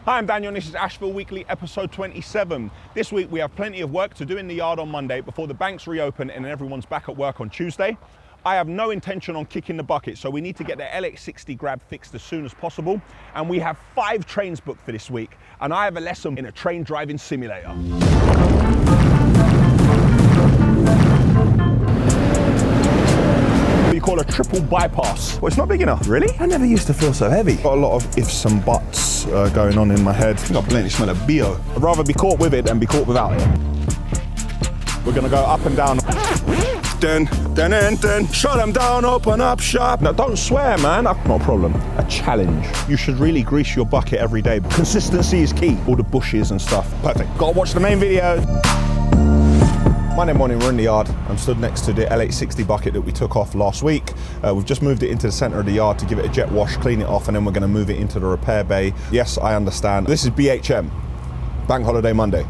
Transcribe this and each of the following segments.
Hi, I'm Daniel and this is Ashville Weekly episode 27. This week we have plenty of work to do in the yard on Monday before the banks reopen and everyone's back at work on Tuesday. I have no intention on kicking the bucket, so we need to get the LX60 grab fixed as soon as possible. And we have 5 trains booked for this week, and I have a lesson in a train driving simulator. You call a triple bypass. Well, it's not big enough. Really? I never used to feel so heavy. Got a lot of ifs and buts going on in my head. I got plenty smell of BO. I'd rather be caught with it than be caught without it. We're gonna go up and down. Dun, shut them down, open up shop. Now don't swear, man, not a problem. A challenge. You should really grease your bucket every day. Consistency is key. All the bushes and stuff. Perfect. Gotta watch the main video. Monday morning, we're in the yard. I'm stood next to the LH60 bucket that we took off last week. We've just moved it into the center of the yard to give it a jet wash, clean it off, and then we're gonna move it into the repair bay. Yes, I understand. This is BHM, Bank Holiday Monday,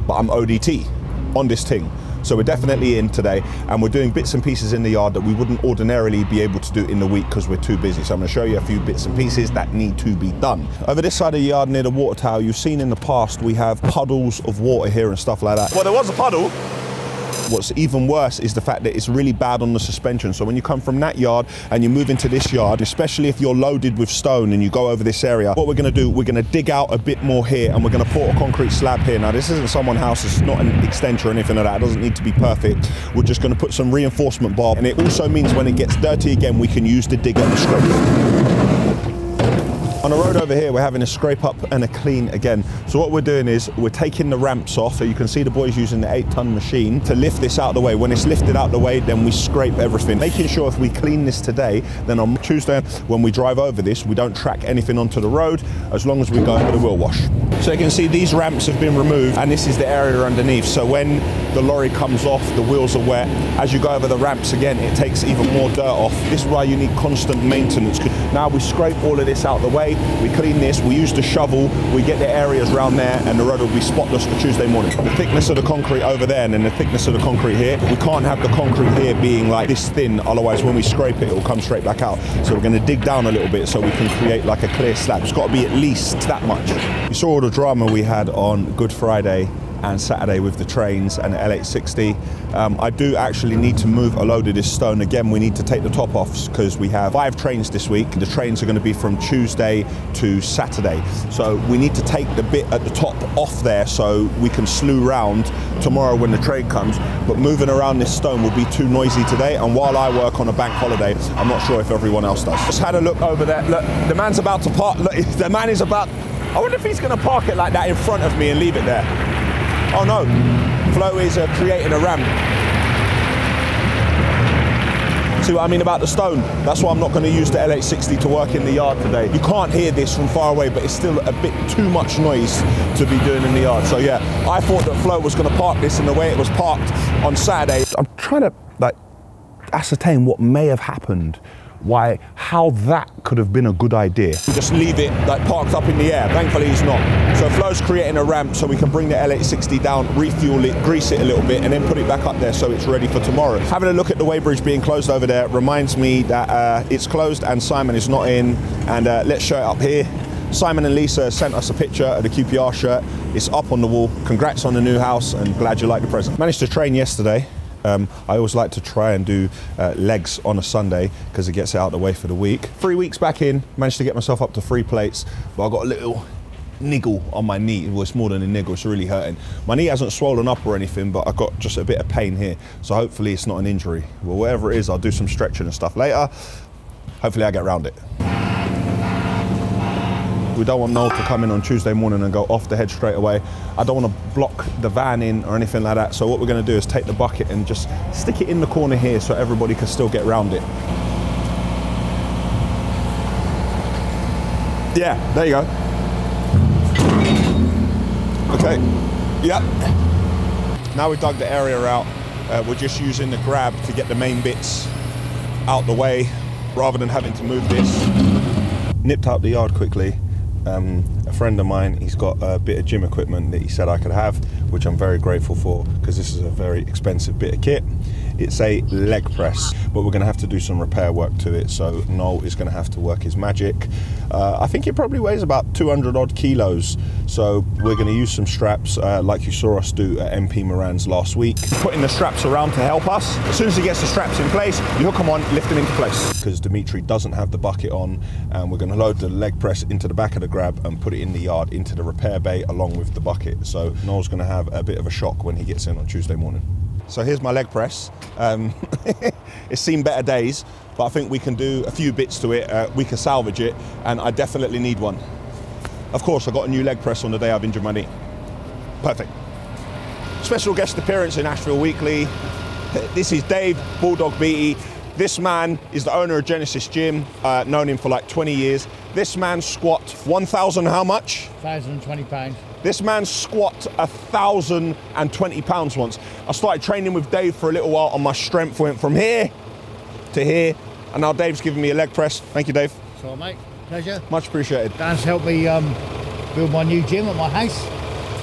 but I'm ODT on this thing. So we're definitely in today, and we're doing bits and pieces in the yard that we wouldn't ordinarily be able to do in the week because we're too busy. So I'm gonna show you a few bits and pieces that need to be done. Over this side of the yard near the water tower, you've seen in the past, we have puddles of water here and stuff like that. Well, there was a puddle. What's even worse is the fact that it's really bad on the suspension. So when you come from that yard and you move into this yard, especially if you're loaded with stone and you go over this area, what we're gonna do, we're gonna dig out a bit more here and we're gonna pour a concrete slab here. Now this isn't someone's house, it's not an extension or anything like that. It doesn't need to be perfect. We're just gonna put some reinforcement bar, and it also means when it gets dirty again, we can use the digger and scrape. On the road over here, we're having a scrape up and a clean again. So what we're doing is we're taking the ramps off. So you can see the boys using the 8-ton machine to lift this out of the way. When it's lifted out of the way, then we scrape everything. Making sure if we clean this today, then on Tuesday, when we drive over this, we don't track anything onto the road, as long as we go for the wheel wash. So you can see these ramps have been removed, and this is the area underneath. So when the lorry comes off, the wheels are wet. As you go over the ramps again, it takes even more dirt off. This is why you need constant maintenance. Now we scrape all of this out of the way. We clean this, we use the shovel, we get the areas around there, and the road will be spotless for Tuesday morning. The thickness of the concrete over there and then the thickness of the concrete here, we can't have the concrete here being like this thin, otherwise when we scrape it, it will come straight back out. So we're going to dig down a little bit so we can create like a clear slab. It's got to be at least that much. You saw all the drama we had on Good Friday and Saturday with the trains and the LH60. I do actually need to move a load of this stone. Again, we need to take the top off because we have 5 trains this week. The trains are going to be from Tuesday to Saturday. So we need to take the bit at the top off there so we can slew round tomorrow when the train comes. But moving around this stone will be too noisy today. And while I work on a bank holiday, I'm not sure if everyone else does. Just had a look over there. Look, the man's about to park. Look, the man is about, I wonder if he's going to park it like that in front of me and leave it there. Oh no, Flo is creating a ramp. See what I mean about the stone? That's why I'm not going to use the LH60 to work in the yard today. You can't hear this from far away, but it's still a bit too much noise to be doing in the yard. So yeah, I thought that Flo was going to park this in the way it was parked on Saturday. I'm trying to like ascertain what may have happened. How that could have been a good idea. We just leave it like parked up in the air. Thankfully he's not. So Flo's creating a ramp so we can bring the LH60 down, refuel it, grease it a little bit, and then put it back up there so it's ready for tomorrow. Having a look at the weighbridge being closed over there reminds me that it's closed and Simon is not in. And let's show it up here. Simon and Lisa sent us a picture of the QPR shirt. It's up on the wall. Congrats on the new house and glad you like the present. Managed to train yesterday. I always like to try and do legs on a Sunday because it gets it out of the way for the week. 3 weeks back in, managed to get myself up to 3 plates, but I got a little niggle on my knee. Well, it's more than a niggle, it's really hurting. My knee hasn't swollen up or anything, but I got just a bit of pain here. So hopefully it's not an injury. Well, whatever it is, I'll do some stretching and stuff later. Hopefully I get around it. We don't want Noel to come in on Tuesday morning and go off the head straight away. I don't want to block the van in or anything like that. So what we're going to do is take the bucket and just stick it in the corner here so everybody can still get around it. Yeah, there you go. Okay, yep. Now we dug the area out, we're just using the grab to get the main bits out the way rather than having to move this. Nipped out the yard quickly. A friend of mine, he's got a bit of gym equipment that he said I could have, which I'm very grateful for because this is a very expensive bit of kit. It's a leg press, but we're going to have to do some repair work to it. So Noel is going to have to work his magic. I think it probably weighs about 200 odd kilos. So we're going to use some straps like you saw us do at MP Moran's last week. Putting the straps around to help us. As soon as he gets the straps in place, you hook them on, lift them into place. Because Dimitri doesn't have the bucket on, and we're going to load the leg press into the back of the grab and put it in the yard into the repair bay along with the bucket. So Noel's going to have a bit of a shock when he gets in on Tuesday morning. So here's my leg press. It's seen better days, but I think we can do a few bits to it. We can salvage it, and I definitely need one. Of course, I got a new leg press on the day I've injured my knee. Perfect. Special guest appearance in Ashville Weekly. This is Dave Bulldog Beatty. This man is the owner of Genesis Gym. Known him for like 20 years. This man squat 1,000 how much? 1,020 pounds. This man squat 1,020 pounds once. I started training with Dave for a little while, and my strength went from here to here, and now Dave's giving me a leg press. Thank you, Dave. So, mate, pleasure. Much appreciated. Dan's helped me build my new gym at my house,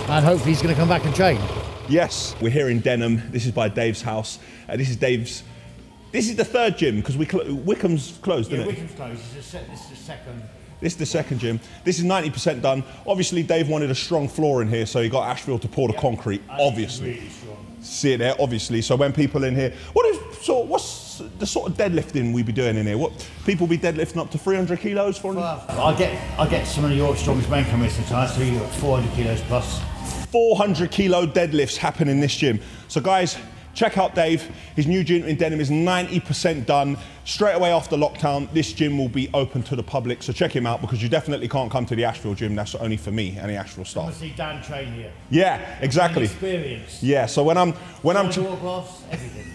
and hopefully he's going to come back and train. Yes, we're here in Denham. This is by Dave's house. This is Dave's. This is the third gym because Wickham's closed, isn't it? Wickham's closed. This is the second. This is the second gym. This is 90% done. Obviously, Dave wanted a strong floor in here, so he got Ashville to pour the concrete, obviously. Really strong. See it there, obviously. So when people in here, what's the sort of deadlifting we be doing in here? What people be deadlifting up to 300 kilos, 400? Well, I get some of your strongest men coming sometimes, so you got 400 kilos plus. 400 kilo deadlifts happen in this gym. So guys, check out Dave. His new gym in Denham is 90% done. Straight away after lockdown, this gym will be open to the public. So check him out, because you definitely can't come to the Ashville gym. That's only for me and the Ashville staff. I see Dan train here. Yeah, exactly. Experience. Yeah. So when I'm walk offs, everything.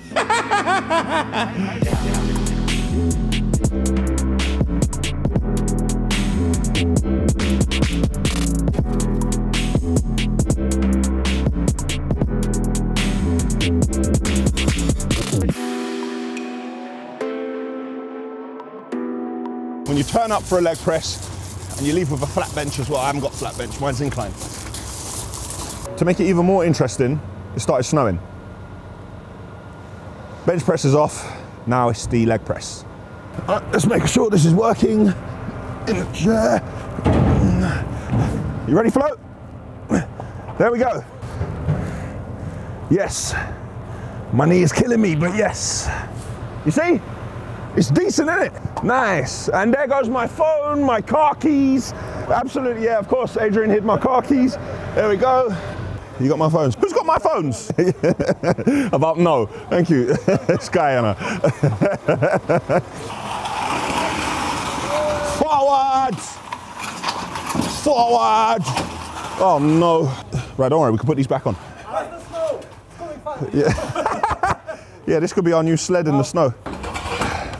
When you turn up for a leg press and you leave with a flat bench as well. I haven't got flat bench, mine's inclined. To make it even more interesting, it started snowing. Bench press is off, now it's the leg press. Let's make sure this is working in the chair. You ready, Flo? There we go. Yes, my knee is killing me, but yes. You see? It's decent, isn't it? Nice. And there goes my phone, my car keys. Absolutely, yeah, of course, Adrian hid my car keys. There we go. You got my phones? Who's got my phones? About no, thank you. Sky Anna. Forward! Forward! Oh no. Right, don't worry, we can put these back on. Yeah. Yeah, this could be our new sled in the snow.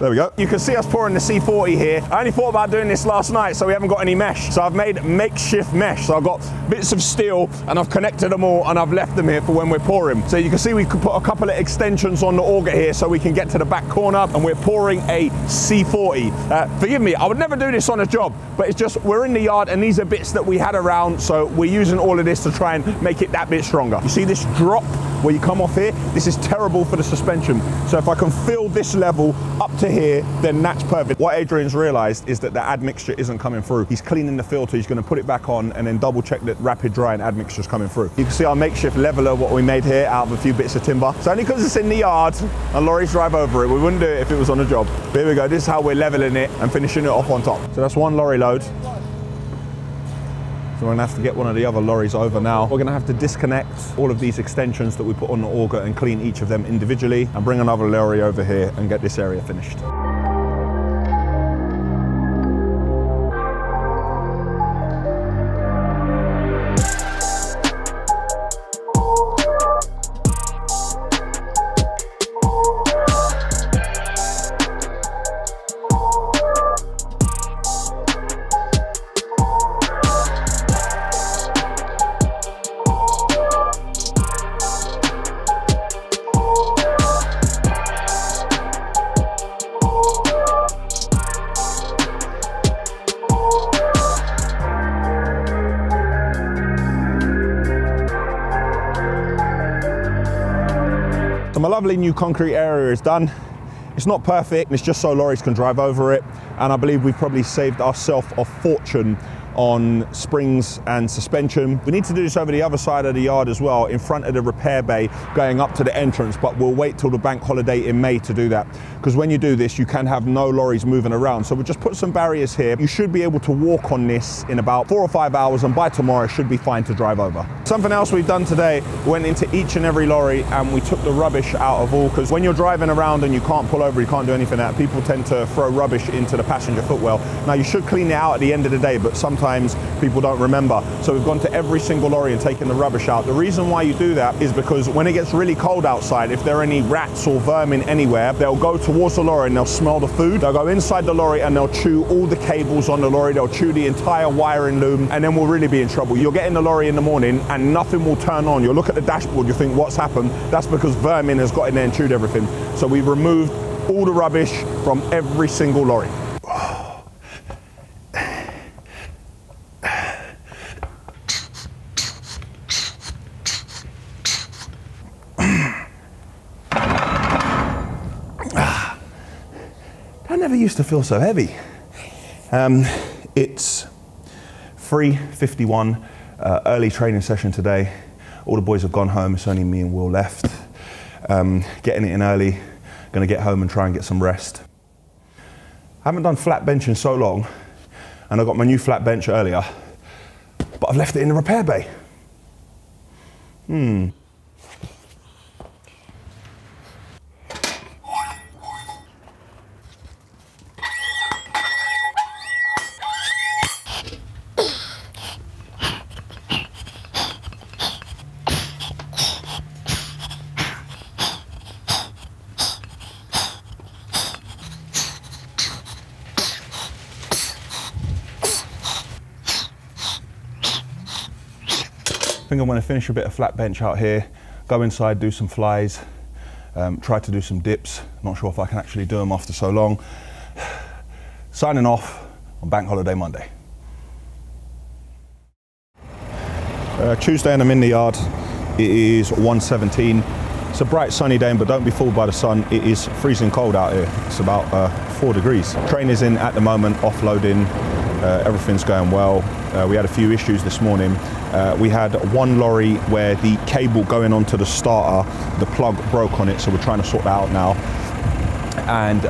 There we go. You can see us pouring the C40 here. I only thought about doing this last night, so we haven't got any mesh. So I've made makeshift mesh. So I've got bits of steel and I've connected them all and I've left them here for when we're pouring. So you can see we could put a couple of extensions on the auger here so we can get to the back corner, and we're pouring a C40. Forgive me, I would never do this on a job, but it's just, we're in the yard and these are bits that we had around, so we're using all of this to try and make it that bit stronger. You see this drop where you come off here? This is terrible for the suspension. So if I can fill this level up to here, then that's perfect. What Adrian's realized is that the admixture isn't coming through. He's cleaning the filter, he's gonna put it back on and then double check that rapid dry and admixture's coming through. You can see our makeshift leveler, what we made here out of a few bits of timber. So only because it's in the yard and lorries drive over it, we wouldn't do it if it was on a job. But here we go, this is how we're leveling it and finishing it off on top. So that's one lorry load. So we're gonna have to get one of the other lorries over now. We're gonna have to disconnect all of these extensions that we put on the auger and clean each of them individually and bring another lorry over here and get this area finished. my lovely new concrete area is done. It's not perfect, it's just so lorries can drive over it. And I believe we've probably saved ourselves a fortune on springs and suspension. We need to do this over the other side of the yard as well, in front of the repair bay going up to the entrance, but we'll wait till the bank holiday in May to do that, because when you do this you can have no lorries moving around. So we'll just put some barriers here. You should be able to walk on this in about 4 or 5 hours, and by tomorrow it should be fine to drive over. Something else we've done today, we went into each and every lorry and we took the rubbish out of all, because when you're driving around and you can't pull over, you can't do anything, that people tend to throw rubbish into the passenger footwell. Now you should clean it out at the end of the day, but sometimes people don't remember. So we've gone to every single lorry and taken the rubbish out. The reason why you do that is because when it gets really cold outside, if there are any rats or vermin anywhere, they'll go towards the lorry and they'll smell the food. They'll go inside the lorry and they'll chew all the cables on the lorry. They'll chew the entire wiring loom, and then we'll really be in trouble. You'll get in the lorry in the morning and nothing will turn on. You'll look at the dashboard, you think, what's happened? That's because vermin has got in there and chewed everything. So we've removed all the rubbish from every single lorry. I never used to feel so heavy. It's 3:51, early training session today. All the boys have gone home, it's only me and Will left. Getting it in early, gonna get home and try and get some rest. I haven't done flat bench in so long, and I got my new flat bench earlier, but I've left it in the repair bay. I think I'm going to finish a bit of flat bench out here, go inside, do some flies, try to do some dips. Not sure if I can actually do them after so long. Signing off on Bank Holiday Monday. Tuesday and I'm in the yard. It is 1:17. It's a bright sunny day, but don't be fooled by the sun. It is freezing cold out here. It's about 4 degrees. Train is in at the moment, offloading. Everything's going well. We had a few issues this morning. We had one lorry where the cable going onto the starter, the plug broke on it, so we're trying to sort that out now. And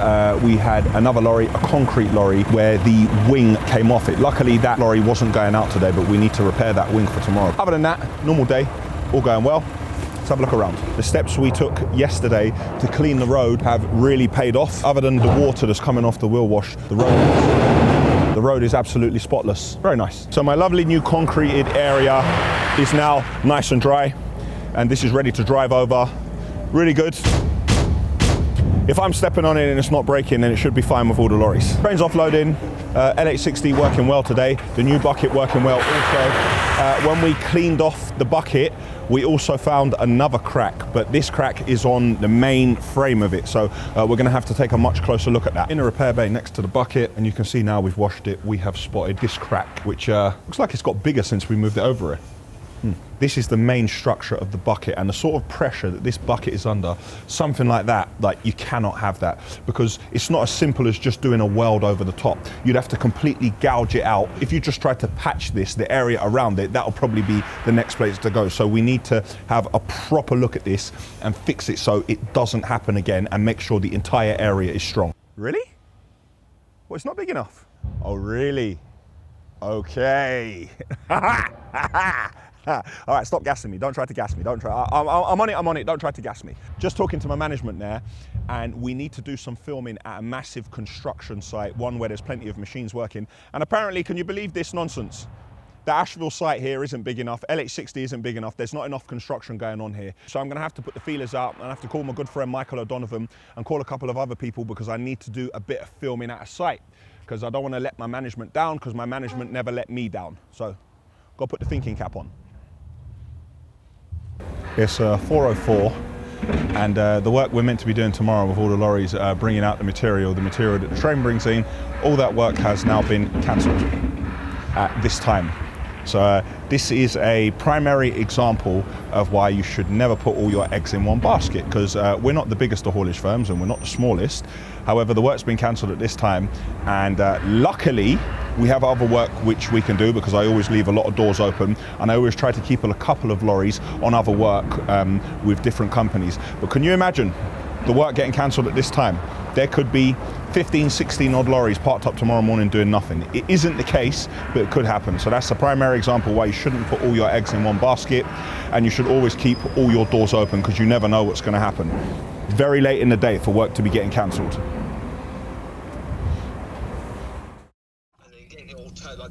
we had another lorry, a concrete lorry, where the wing came off it. Luckily that lorry wasn't going out today, but we need to repair that wing for tomorrow. Other than that, normal day, all going well. Let's have a look around. The steps we took yesterday to clean the road have really paid off. Other than the water that's coming off the wheel wash, the road is absolutely spotless. Very nice. So my lovely new concreted area is now nice and dry, and this is ready to drive over. Really good. If I'm stepping on it and it's not breaking, then it should be fine with all the lorries. Train's offloading, LH60 working well today. The new bucket working well also. When we cleaned off the bucket, we also found another crack, but this crack is on the main frame of it. So we're gonna have to take a much closer look at that. In the repair bay next to the bucket, and you can see now we've washed it, we have spotted this crack, which looks like it's got bigger since we moved it over here. This is the main structure of the bucket, and the sort of pressure that this bucket is under, something like that, like you cannot have that, because it's not as simple as just doing a weld over the top. You'd have to completely gouge it out. If you just try to patch this, the area around it, that'll probably be the next place to go. So we need to have a proper look at this and fix it so it doesn't happen again, and make sure the entire area is strong. Really? Well, it's not big enough. Oh, really? Okay. All right, stop gassing me. Don't try to gas me. Don't try. I'm on it. Don't try to gas me. Just talking to my management there, and we need to do some filming at a massive construction site, one where there's plenty of machines working. And apparently, can you believe this nonsense? The Ashville site here isn't big enough. LH60 isn't big enough. There's not enough construction going on here. So I'm going to have to put the feelers out, and I have to call my good friend Michael O'Donovan and call a couple of other people, because I need to do a bit of filming at a site, because I don't want to let my management down, because my management never let me down. So got to put the thinking cap on. It's 4:04, and the work we're meant to be doing tomorrow with all the lorries, bringing out the material that the train brings in, all that work has now been cancelled at this time. So this is a primary example of why you should never put all your eggs in one basket, because we're not the biggest of haulage firms and we're not the smallest. However, the work's been cancelled at this time, and luckily we have other work which we can do, because I always leave a lot of doors open, and I always try to keep a couple of lorries on other work with different companies. But can you imagine the work getting cancelled at this time? There could be 15, 16 odd lorries parked up tomorrow morning doing nothing. It isn't the case, but it could happen. So that's the primary example why you shouldn't put all your eggs in one basket, and you should always keep all your doors open, because you never know what's going to happen. Very late in the day for work to be getting cancelled.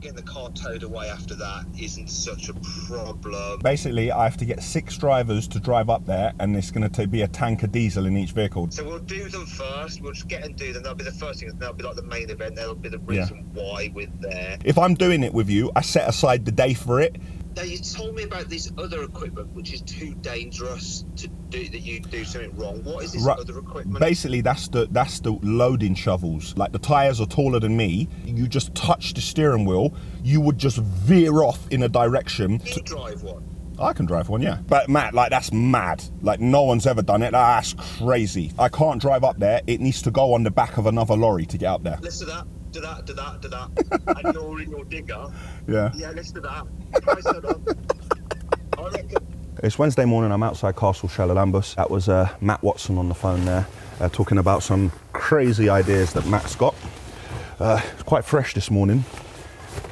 Getting the car towed away after that isn't such a problem. Basically, I have to get 6 drivers to drive up there, and it's going to be a tank of diesel in each vehicle. So we'll do them first. We'll just get and do them. That'll be the first thing. That'll be like the main event. That'll be the reason why we're there. If I'm doing it with you, I set aside the day for it. Now, you told me about this other equipment which is too dangerous to do, that you do something wrong. What is this other equipment? Basically, that's the loading shovels. Like, the tyres are taller than me. You just touch the steering wheel, you would just veer off in a direction. You drive one? I can drive one, yeah. But Matt, like, that's mad. Like, no one's ever done it. That's crazy. I can't drive up there. It needs to go on the back of another lorry to get up there. Let's do that. Do that. And you're in your digger. Yeah. Yeah, let's do that. Price that up. I reckon. It's Wednesday morning. I'm outside Castle Charalambous. That was Matt Watson on the phone there, talking about some crazy ideas that Matt's got. It's quite fresh this morning.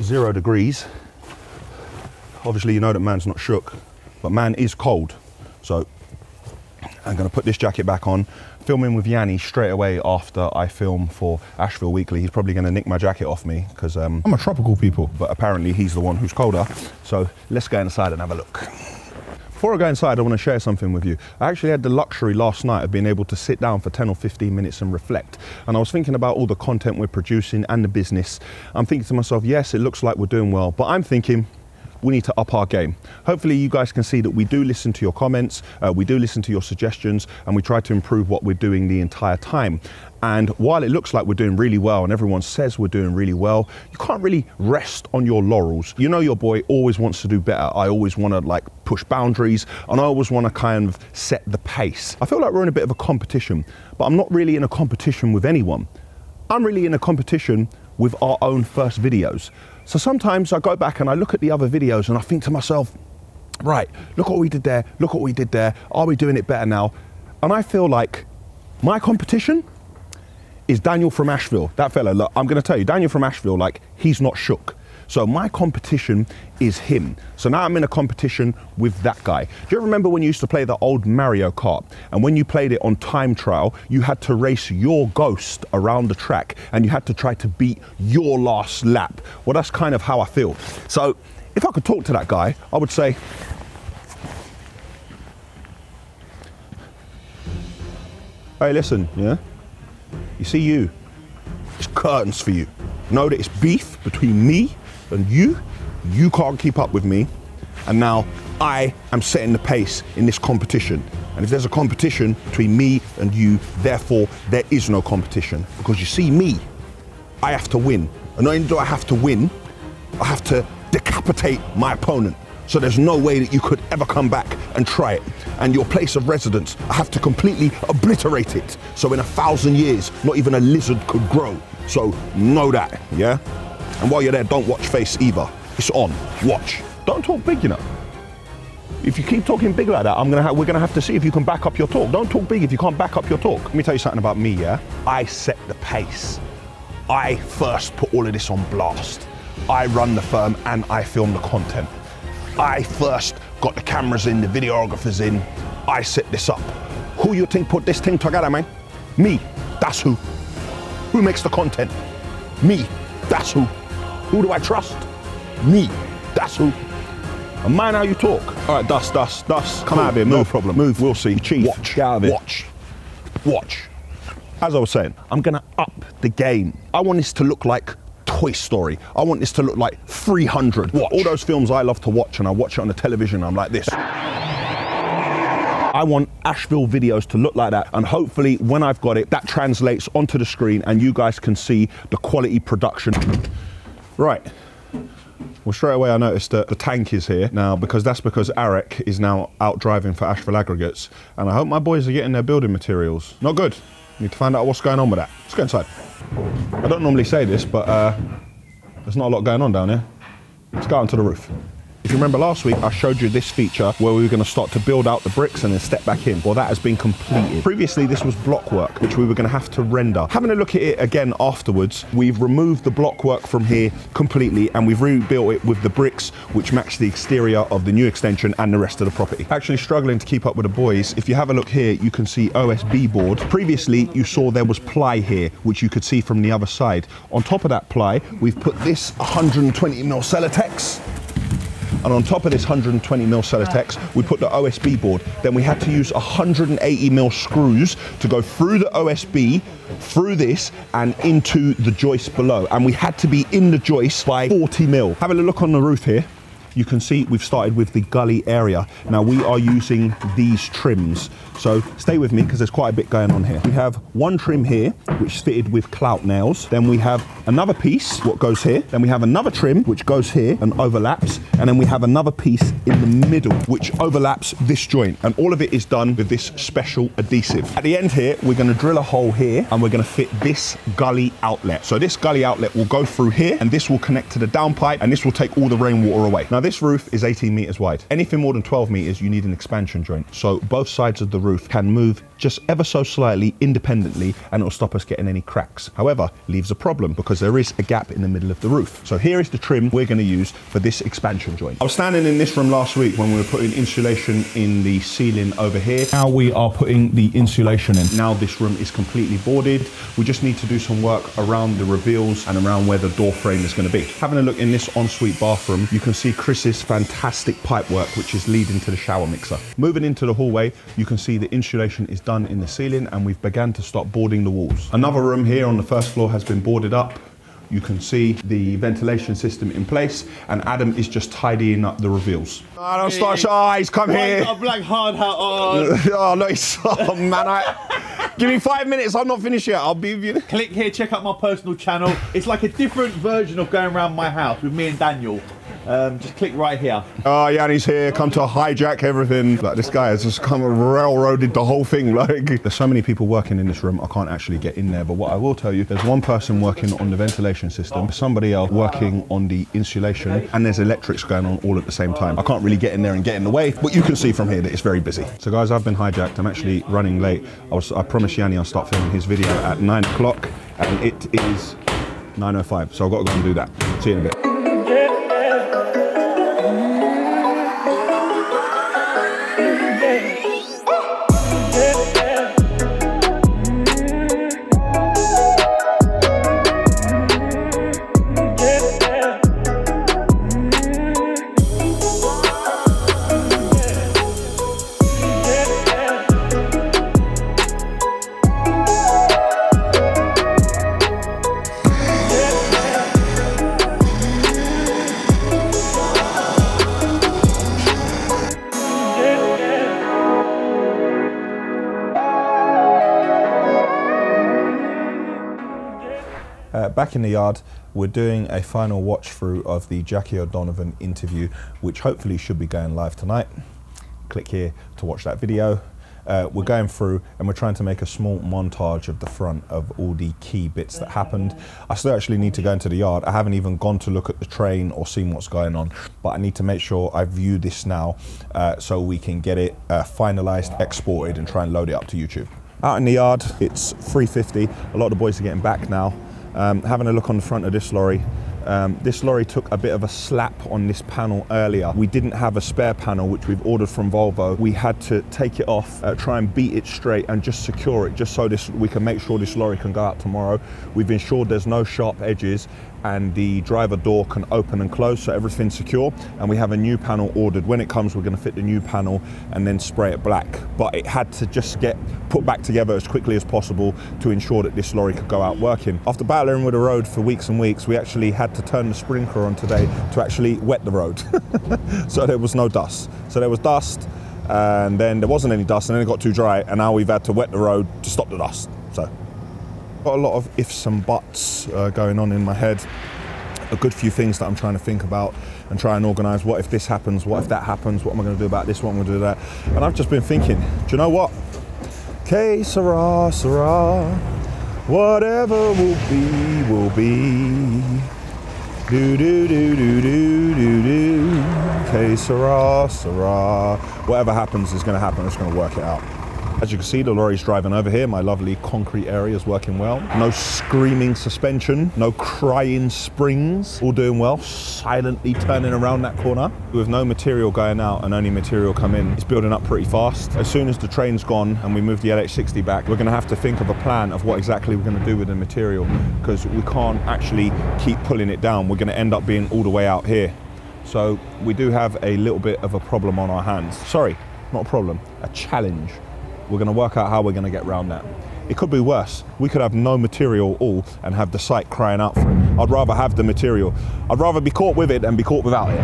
0 degrees. Obviously, you know that man's not shook, but man is cold. So I'm going to put this jacket back on. Filming with Yanni straight away after I film for Ashville Weekly. He's probably going to nick my jacket off me, because I'm a tropical people, but apparently he's the one who's colder. So let's go inside and have a look. Before I go inside, I want to share something with you. I actually had the luxury last night of being able to sit down for 10 or 15 minutes and reflect. And I was thinking about all the content we're producing and the business. I'm thinking to myself, yes, it looks like we're doing well, but I'm thinking, we need to up our game. Hopefully you guys can see that we do listen to your comments, we do listen to your suggestions, and we try to improve what we're doing the entire time. And while it looks like we're doing really well and everyone says we're doing really well, you can't really rest on your laurels. You know, your boy always wants to do better. I always want to like push boundaries, and I always want to kind of set the pace. I feel like we're in a bit of a competition, but I'm not really in a competition with anyone. I'm really in a competition with our own first videos. So sometimes I go back and I look at the other videos and I think to myself, right, look what we did there, look what we did there, are we doing it better now? And I feel like my competition is Daniel from Ashville. That fella, look, I'm gonna tell you, Daniel from Ashville, like, he's not shook. So my competition is him. So now I'm in a competition with that guy. Do you ever remember when you used to play the old Mario Kart? And when you played it on time trial, you had to race your ghost around the track and you had to try to beat your last lap. Well, that's kind of how I feel. So if I could talk to that guy, I would say, hey, listen, yeah? You see you, it's curtains for you. Know that it's beef between me and you can't keep up with me, and now I am setting the pace in this competition. And if there's a competition between me and you, therefore there is no competition, because you see me, I have to win. And not only do I have to win, I have to decapitate my opponent. So there's no way that you could ever come back and try it. And your place of residence, I have to completely obliterate it. So in 1,000 years, not even a lizard could grow. So know that, yeah? And while you're there, don't watch face either. It's on, watch. Don't talk big, you know. If you keep talking big like that, we're gonna have to see if you can back up your talk. Don't talk big if you can't back up your talk. Let me tell you something about me, yeah? I set the pace. I first put all of this on blast. I run the firm and I film the content. I first got the cameras in, the videographers in. I set this up. Who you think put this thing together, man? Me, that's who. Who makes the content? Me, that's who. Who do I trust? Me, that's who. And mind how you talk. All right, Dust, come out of here, no problem. Move, we'll see. Chief, watch, get out of here. Watch. As I was saying, I'm gonna up the game. I want this to look like Toy Story. I want this to look like 300. Watch. All those films I love to watch, and I watch it on the television, I'm like this. I want Ashville videos to look like that, and hopefully when I've got it, that translates onto the screen and you guys can see the quality production. Right, Well, straight away I noticed that the tank is here now, because Arek is now out driving for Ashville Aggregates, and I hope my boys are getting their building materials. Not good. Need to find out what's going on with that. Let's go inside. I don't normally say this, but there's not a lot going on down here. Let's go onto the roof. If you remember last week, I showed you this feature where we were going to start to build out the bricks and then step back in. Well, that has been completed. Previously, this was block work, which we were going to have to render. Having a look at it again afterwards, we've removed the block work from here completely, and we've rebuilt it with the bricks, which match the exterior of the new extension and the rest of the property. Actually struggling to keep up with the boys. If you have a look here, you can see OSB board. Previously, you saw there was ply here, which you could see from the other side. On top of that ply, we've put this 120mm Celotex. And on top of this 120mm Celotex, we put the OSB board. Then we had to use 180mm screws to go through the OSB, through this, and into the joist below. And we had to be in the joist by 40mm. Have a look on the roof here. You can see we've started with the gully area. Now we are using these trims. So stay with me because there's quite a bit going on here. We have one trim here, which is fitted with clout nails. Then we have another piece, what goes here. Then we have another trim, which goes here and overlaps. And then we have another piece in the middle, which overlaps this joint. And all of it is done with this special adhesive. At the end here, we're gonna drill a hole here and we're gonna fit this gully outlet. So this gully outlet will go through here and this will connect to the downpipe and this will take all the rainwater away. Now this roof is 18 meters wide. Anything more than 12 meters, you need an expansion joint. So both sides of the roof can move just ever so slightly independently and it'll stop us getting any cracks. However, leaves a problem because there is a gap in the middle of the roof. So here is the trim we're going to use for this expansion joint. I was standing in this room last week when we were putting insulation in the ceiling over here. Now we are putting the insulation in. Now this room is completely boarded. We just need to do some work around the reveals and around where the door frame is going to be. Having a look in this ensuite bathroom, you can see Chris's fantastic pipe work, which is leading to the shower mixer. Moving into the hallway, you can see the insulation is done in the ceiling and we've begun to start boarding the walls. Another room here on the first floor has been boarded up. You can see the ventilation system in place and Adam is just tidying up the reveals. Oh, don't start your eyes, come here. I've got a black hard hat on. Oh, no, oh man, give me 5 minutes, I'm not finished yet, I'll be with you. Click here, check out my personal channel. It's like a different version of going around my house with me and Daniel. Just click right here. Oh, Yanni's here, come to hijack everything. Like, this guy has just come and railroaded the whole thing. Like, there's so many people working in this room, I can't actually get in there. But what I will tell you, there's one person working on the ventilation system, somebody else working on the insulation, and there's electrics going on all at the same time. I can't really get in there and get in the way, but you can see from here that it's very busy. So guys, I've been hijacked. I'm actually running late. I promised Yanni I'll start filming his video at 9 o'clock, and it is 9:05. So I've got to go and do that. See you in a bit. Back in the yard, we're doing a final watch through of the Jacqueline O'Donovan interview, which hopefully should be going live tonight. Click here to watch that video. We're going through and we're trying to make a small montage of the front of all the key bits that happened. I still actually need to go into the yard. I haven't even gone to look at the train or seen what's going on, but I need to make sure I view this now so we can get it finalized, exported, and try and load it up to YouTube. Out in the yard, it's 3:50. A lot of the boys are getting back now. Having a look on the front of this lorry. This lorry took a bit of a slap on this panel earlier. We didn't have a spare panel, which we've ordered from Volvo. We had to take it off, try and beat it straight and just secure it, just so we can make sure this lorry can go out tomorrow. We've ensured there's no sharp edges and the driver door can open and close, so everything's secure. And we have a new panel ordered. When it comes, we're gonna fit the new panel and then spray it black. But it had to just get put back together as quickly as possible to ensure that this lorry could go out working. After battling with the road for weeks and weeks, we actually had to turn the sprinkler on today to actually wet the road. So there was no dust. So there was dust, and then there wasn't any dust, and then it got too dry, and now we've had to wet the road to stop the dust. So got a lot of ifs and buts going on in my head. a good few things that I'm trying to think about and try and organise. What if this happens? What if that happens? What am I going to do about this? What am I going to do that? And I've just been thinking, do you know what? Que sera, sera. Whatever will be, will be. Do do do do do do do. Que sera, sera. Whatever happens is going to happen. It's going to work it out. As you can see, the lorry's driving over here. My lovely concrete area is working well. No screaming suspension, no crying springs, all doing well. Silently turning around that corner. With no material going out and only material come in, it's building up pretty fast. As soon as the train's gone and we move the LH60 back, we're gonna have to think of a plan of what exactly we're gonna do with the material, because we can't actually keep pulling it down. We're gonna end up being all the way out here. So we do have a little bit of a problem on our hands. Sorry, not a problem, a challenge. We're going to work out how we're going to get around that. It could be worse. We could have no material at all and have the site crying out for it. I'd rather have the material. I'd rather be caught with it than be caught without it.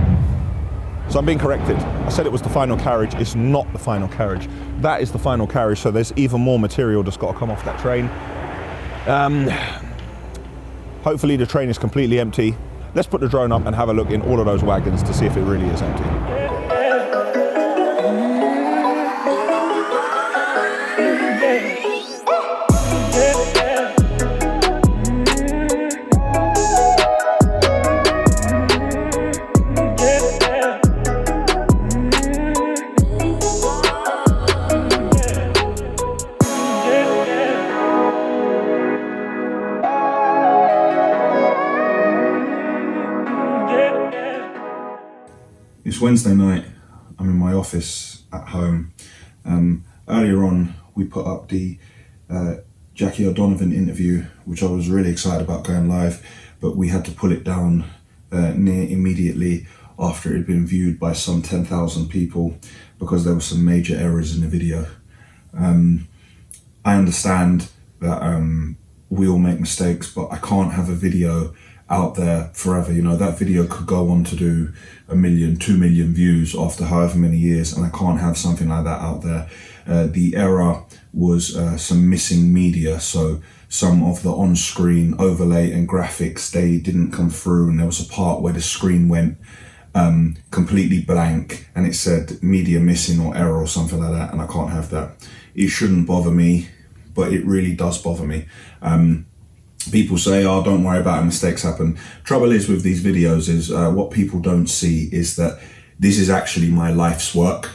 So I'm being corrected. I said it was the final carriage. It's not the final carriage. That is the final carriage, so there's even more material that's got to come off that train. Hopefully the train is completely empty. Let's put the drone up and have a look in all of those wagons to see if it really is empty. It's Wednesday night. I'm in my office at home. Earlier on, we put up the Jacqueline O'Donovan interview, which I was really excited about going live, but we had to pull it down near immediately after it had been viewed by some 10,000 people because there were some major errors in the video. I understand that we all make mistakes, but I can't have a video out there forever. You know, that video could go on to do 1 million, 2 million views after however many years, and I can't have something like that out there. The error was some missing media, so some of the on-screen overlay and graphics, they didn't come through, and there was a part where the screen went completely blank and it said media missing or error or something like that, and I can't have that. It shouldn't bother me, but it really does bother me. People say, oh, don't worry about it, mistakes happen. Trouble is with these videos is what people don't see is that this is actually my life's work.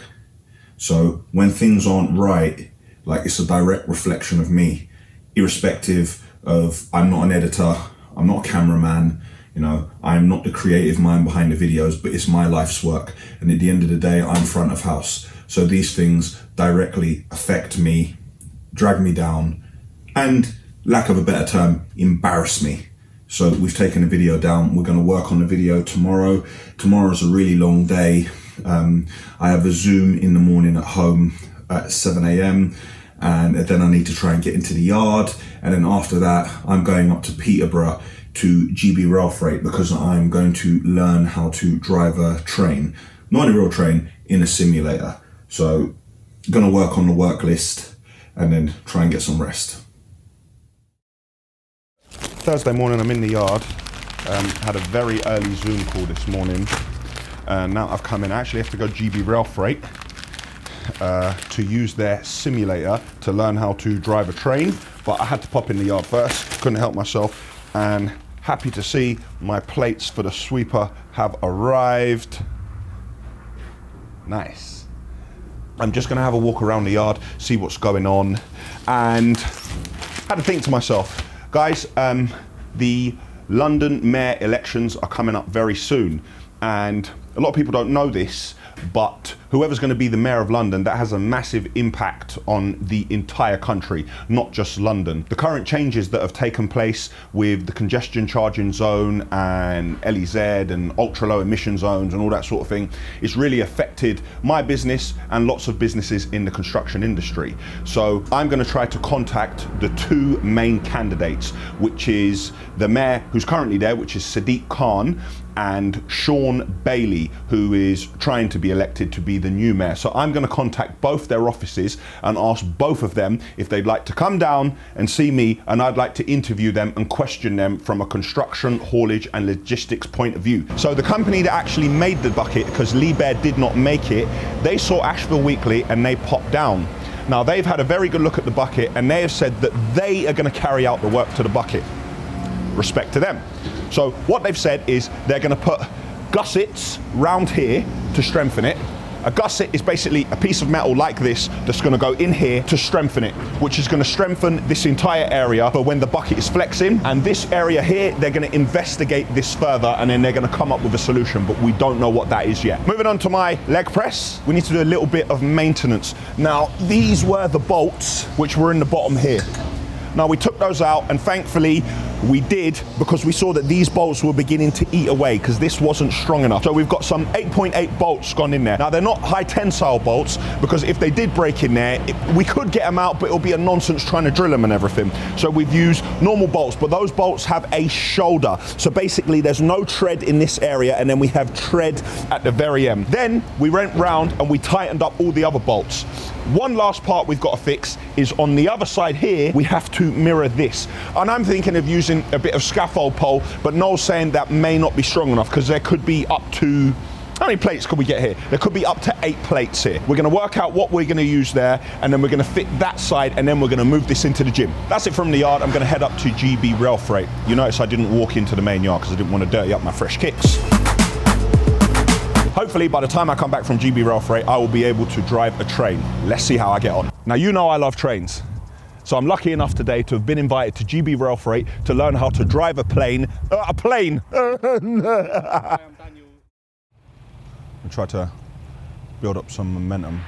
So when things aren't right, like, it's a direct reflection of me, irrespective of, I'm not an editor, I'm not a cameraman, you know, I'm not the creative mind behind the videos, but it's my life's work. And at the end of the day, I'm front of house. So these things directly affect me, drag me down, and, lack of a better term, embarrass me. So we've taken the video down. We're going to work on the video tomorrow. Tomorrow's a really long day. I have a Zoom in the morning at home at 7 AM, and then I need to try and get into the yard. And then after that, I'm going up to Peterborough to GBRf Offices because I'm going to learn how to drive a train, not a real train, in a simulator. So I'm going to work on the work list and then try and get some rest. Thursday morning, I'm in the yard. Had a very early Zoom call this morning. Now I've come in. I actually have to go GBRf Offices to use their simulator to learn how to drive a train, but I had to pop in the yard first. Couldn't help myself, and happy to see my plates for the sweeper have arrived. Nice. I'm just gonna have a walk around the yard, see what's going on, and had to think to myself, guys, the London mayor elections are coming up very soon, and a lot of people don't know this, but whoever's going to be the mayor of London, that has a massive impact on the entire country, not just London. The current changes that have taken place with the congestion charging zone and LEZ and ultra low emission zones and all that sort of thing, it's really affected my business and lots of businesses in the construction industry. So I'm going to try to contact the two main candidates, which is the mayor who's currently there, which is Sadiq Khan, and Sean Bailey, who is trying to be elected to be the new mayor. So I'm going to contact both their offices and ask both of them if they'd like to come down and see me, and I'd like to interview them and question them from a construction, haulage and logistics point of view. So the company that actually made the bucket, because Lee Bear did not make it, they saw Ashville Weekly and they popped down. Now they've had a very good look at the bucket and they have said that they are going to carry out the work to the bucket. Respect to them. So what they've said is they're going to put gussets round here to strengthen it. A gusset is basically a piece of metal like this that's going to go in here to strengthen it, which is going to strengthen this entire area for when the bucket is flexing. And this area here, they're going to investigate this further and then they're going to come up with a solution, but we don't know what that is yet. Moving on to my leg press, we need to do a little bit of maintenance. Now, these were the bolts which were in the bottom here. Now we took those out, and thankfully we did, because we saw that these bolts were beginning to eat away because this wasn't strong enough. So we've got some 8.8 bolts gone in there. Now they're not high tensile bolts, because if they did break in there, we could get them out, but it'll be a nonsense trying to drill them and everything. So we've used normal bolts, but those bolts have a shoulder. So basically there's no tread in this area, and then we have tread at the very end. Then we went round and we tightened up all the other bolts. One last part we've got to fix is on the other side here, we have to mirror this. And I'm thinking of using a bit of scaffold pole, but Noel's saying that may not be strong enough because there could be up to, how many plates could we get here? There could be up to 8 plates here. We're going to work out what we're going to use there, and then we're going to fit that side, and then we're going to move this into the gym. That's it from the yard. I'm going to head up to GBRf. You notice I didn't walk into the main yard because I didn't want to dirty up my fresh kicks. Hopefully by the time I come back from GBRf, I will be able to drive a train. Let's see how I get on. Now, you know I love trains. So I'm lucky enough today to have been invited to GBRf to learn how to drive a plane. A plane! I try to build up some momentum.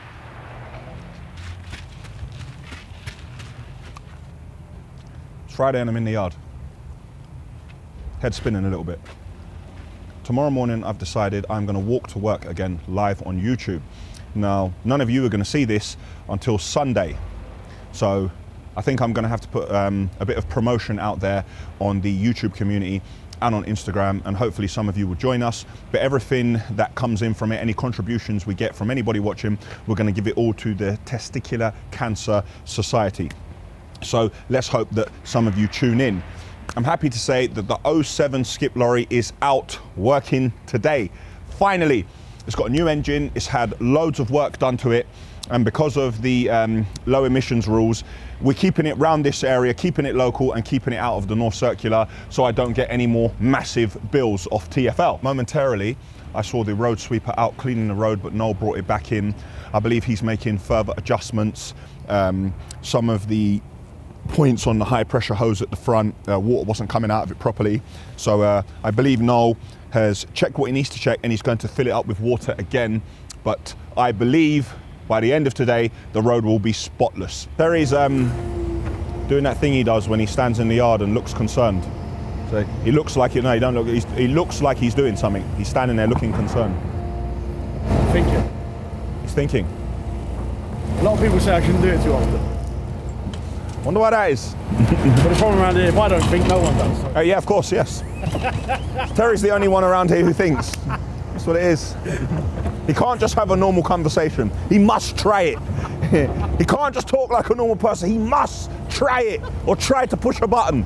It's Friday and I'm in the yard. Head spinning a little bit. Tomorrow morning, I've decided I'm going to walk to work again live on YouTube. Now, none of you are going to see this until Sunday. So I think I'm going to have to put a bit of promotion out there on the YouTube community and on Instagram, and hopefully some of you will join us. But everything that comes in from it, any contributions we get from anybody watching, we're going to give it all to the Testicular Cancer Society. So let's hope that some of you tune in. I'm happy to say that the 07 skip lorry is out working today. Finally, it's got a new engine, it's had loads of work done to it, and because of the low emissions rules, we're keeping it round this area, keeping it local and keeping it out of the North Circular so I don't get any more massive bills off TfL. Momentarily, I saw the road sweeper out cleaning the road, but Noel brought it back in. I believe he's making further adjustments. Some of the points on the high pressure hose at the front, water wasn't coming out of it properly. So I believe Noel has checked what he needs to check and he's going to fill it up with water again. But I believe by the end of today, the road will be spotless. Terry's doing that thing he does when he stands in the yard and looks concerned. So he looks like, you know, he looks like he's doing something. He's standing there looking concerned. Thinking. He's thinking. A lot of people say I shouldn't do it too often. Wonder why that is. But the problem around here, if I don't think, no one does. So. Yeah, of course, yes. Terry's the only one around here who thinks. That's what it is. He can't just have a normal conversation. He must try it. He can't just talk like a normal person. He must try it or try to push a button.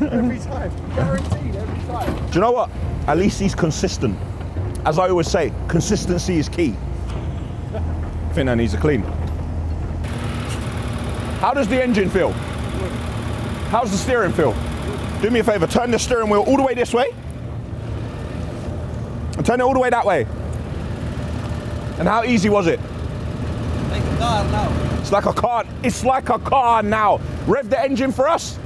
Every time. Guaranteed, every time. Do you know what? At least he's consistent. As I always say, consistency is key. I think that needs a clean. How does the engine feel? How's the steering feel? Do me a favor, turn the steering wheel all the way this way. And turn it all the way that way. And how easy was it? Like a car now. It's like a car. It's like a car now. Rev the engine for us.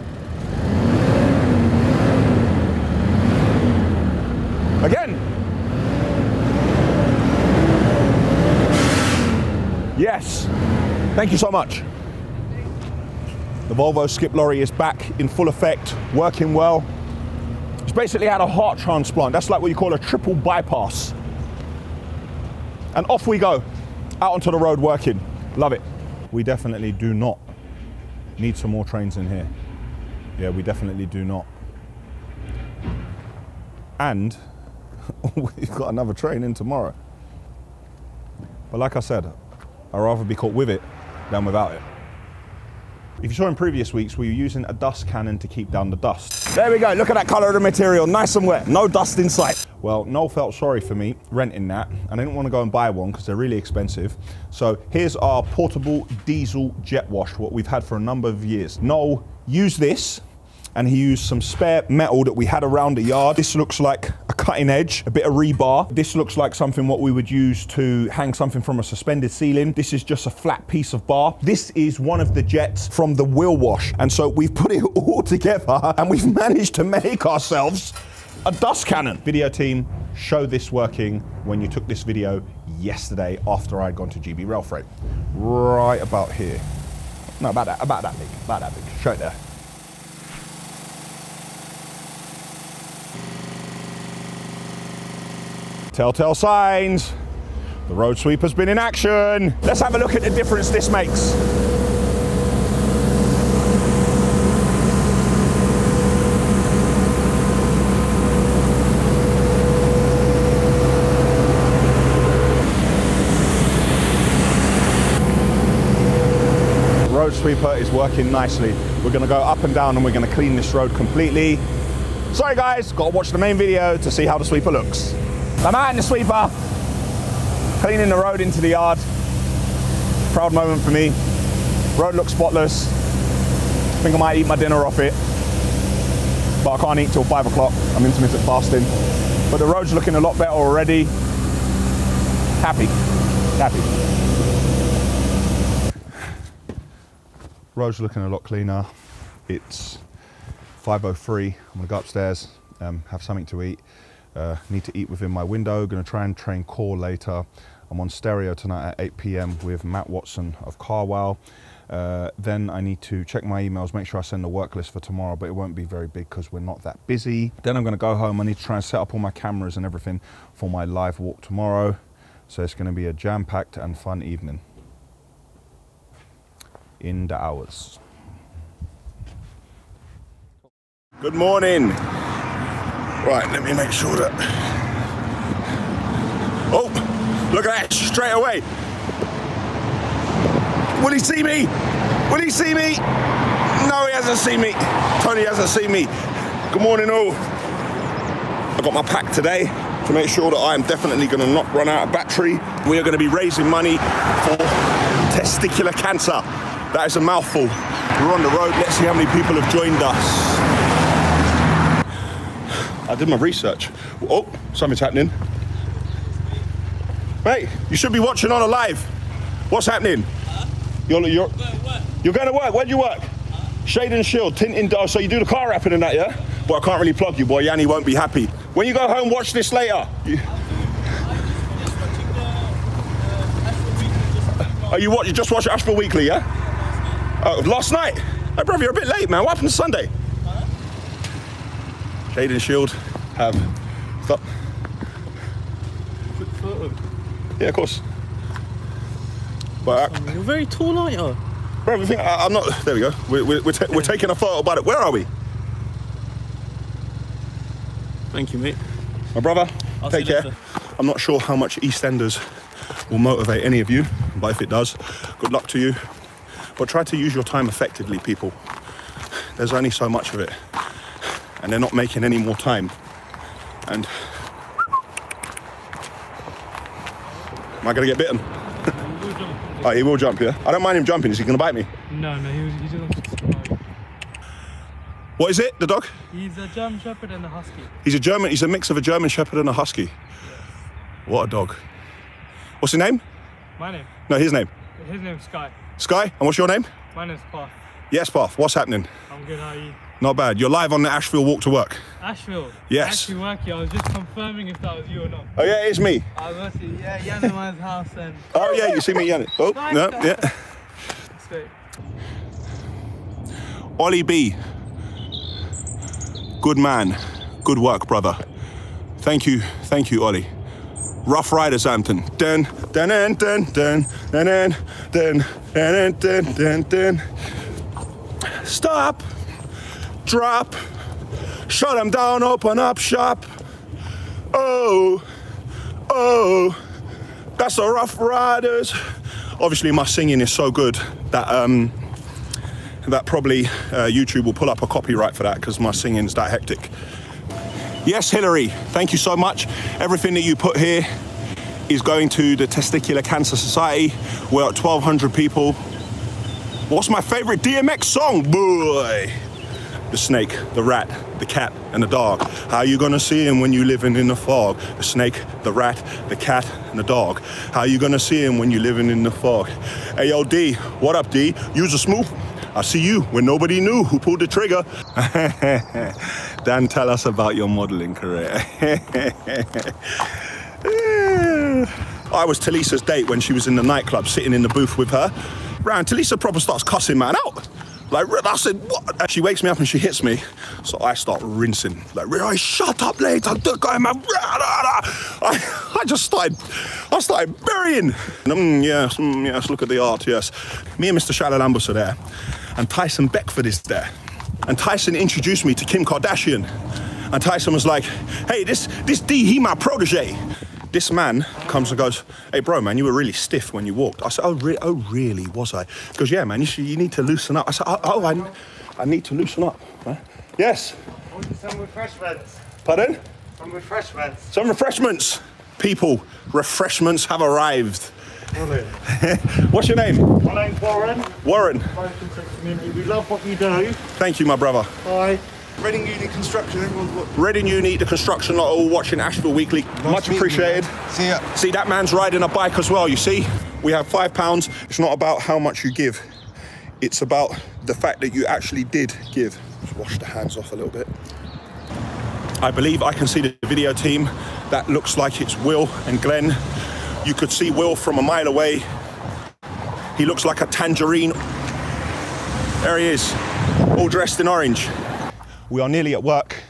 Again. Yes. Thank you so much. The Volvo skip lorry is back in full effect, working well. It's basically had a heart transplant. That's like what you call a triple bypass. And off we go, out onto the road working. Love it. We definitely do not need some more trains in here. Yeah, we definitely do not. And we've got another train in tomorrow. But like I said, I'd rather be caught with it than without it. If you saw in previous weeks, we were using a dust cannon to keep down the dust. There we go, look at that colour of the material, nice and wet, no dust in sight. Well, Noel felt sorry for me renting that, and I didn't want to go and buy one because they're really expensive. So here's our portable diesel jet wash, what we've had for a number of years. Noel used this, and he used some spare metal that we had around the yard. This looks like a cutting edge, a bit of rebar. This looks like something what we would use to hang something from a suspended ceiling. This is just a flat piece of bar. This is one of the jets from the wheel wash. And so we've put it all together and we've managed to make ourselves a dust cannon. Video team, show this working when you took this video yesterday after I'd gone to GBRf. Right about here. No, about that big, show it there. Telltale signs. The road sweeper's been in action. Let's have a look at the difference this makes. The road sweeper is working nicely. We're gonna go up and down and we're gonna clean this road completely. Sorry guys, gotta watch the main video to see how the sweeper looks. I'm out in the sweeper, cleaning the road into the yard. Proud moment for me. Road looks spotless. I think I might eat my dinner off it, but I can't eat till 5 o'clock. I'm intermittent fasting. But the road's looking a lot better already. Happy, happy. Road's looking a lot cleaner. It's 5:03, I'm gonna go upstairs, have something to eat. Need to eat within my window. Gonna try and train core later. I'm on stereo tonight at 8 p.m. with Matt Watson of Carwow. Then I need to check my emails, make sure I send the work list for tomorrow, but it won't be very big because we're not that busy. Then I'm gonna go home. I need to try and set up all my cameras and everything for my live walk tomorrow. So it's gonna be a jam-packed and fun evening. In the hours. Good morning. Right, let me make sure that... Oh, look at that, straight away. Will he see me? Will he see me? No, he hasn't seen me. Tony hasn't seen me. Good morning all. I got my pack today to make sure that I am definitely gonna not run out of battery. We are gonna be raising money for testicular cancer. That is a mouthful. We're on the road, let's see how many people have joined us. I did my research. Oh, something's happening. Mate, you should be watching on a live. What's happening? You're going to work. Where do you work? Shade and Shield, tinting. Oh, so you do the car wrapping and that, yeah? Boy, I can't really plug you, boy. Yanni won't be happy. When you go home, watch this later. Oh, you just watch Ashville Weekly, yeah? Oh, last night? Hey, brother, you're a bit late, man. What happened Sunday? Shade and Shield have... Stop. Quick photo. Yeah, of course. But you're very tall, aren't you? Bro, I'm not... There we go. We're taking a photo about it. Where are we? Thank you, mate. My brother, take care. I'm not sure how much EastEnders will motivate any of you, but if it does, good luck to you. But try to use your time effectively, people. There's only so much of it. And they're not making any more time. And... Am I gonna get bitten? Oh, he will jump, yeah? I don't mind him jumping. Is he gonna bite me? No, he's just survive. What is it, the dog? He's a German Shepherd and a Husky. He's a mix of a German Shepherd and a Husky. What a dog. What's his name? My name? No, his name. His name's Sky. Sky? And what's your name? My name's Path. Yes, Path. What's happening? I'm good, how are you? Not bad. You're live on the Ashville walk to work. Ashville? Yes. Actually working. I was just confirming if that was you or not. Oh yeah, it's me. I was going to see, yeah, Yanni's house and... Oh yeah, you see me, Yanni. Oh, Nice, no, guys. yeah. That's great. Ollie B. Good man. Good work, brother. Thank you, Ollie. Rough Riders anthem. Dun, dun, dun, dun, dun, dun, dun, dun, dun, dun, dun. Stop, drop, shut them down, open up shop. Oh, oh, that's the Rough Riders. Obviously my singing is so good that that probably YouTube will pull up a copyright for that because my singing's that hectic. Yes, Hillary, thank you so much. Everything that you put here is going to the Testicular Cancer Society. We're at 1,200 people. What's my favorite DMX song? Boy. The snake, the rat, the cat, and the dog. How you gonna see him when you living in the fog? The snake, the rat, the cat, and the dog. How you gonna see him when you living in the fog? Hey, yo, D, what up, D? You's a smooth. I see you when nobody knew who pulled the trigger. Dan, tell us about your modeling career. I was Talisa's date when she was in the nightclub, sitting in the booth with her. Round, Talisa proper starts cussing man out. Like, I said, what? And she wakes me up and she hits me. So I start rinsing. Like, I shut up, late. I'm going, man. I started burying. Yes, look at the art, yes. Me and Mr. Charalambous are there. And Tyson Beckford is there. And Tyson introduced me to Kim Kardashian. And Tyson was like, hey, this D, he my protege. This man comes and goes, hey, bro, man, you were really stiff when you walked. I said, oh, really, was I? He goes, yeah, man, you need to loosen up. I said, I need to loosen up. Huh? Yes? I want some refreshments. Pardon? Some refreshments. Some refreshments. People, refreshments have arrived. Brilliant. What's your name? My name's Warren. Warren. We love what you do. Thank you, my brother. Bye. Reading Uni Construction, everyone's watching. Reading Uni, the construction lot all watching Ashville Weekly. Much appreciated. See ya. See, that man's riding a bike as well, you see? We have £5. It's not about how much you give. It's about the fact that you actually did give. Just wash the hands off a little bit. I believe I can see the video team. That looks like it's Will and Glenn. You could see Will from a mile away. He looks like a tangerine. There he is, all dressed in orange. We are nearly at work.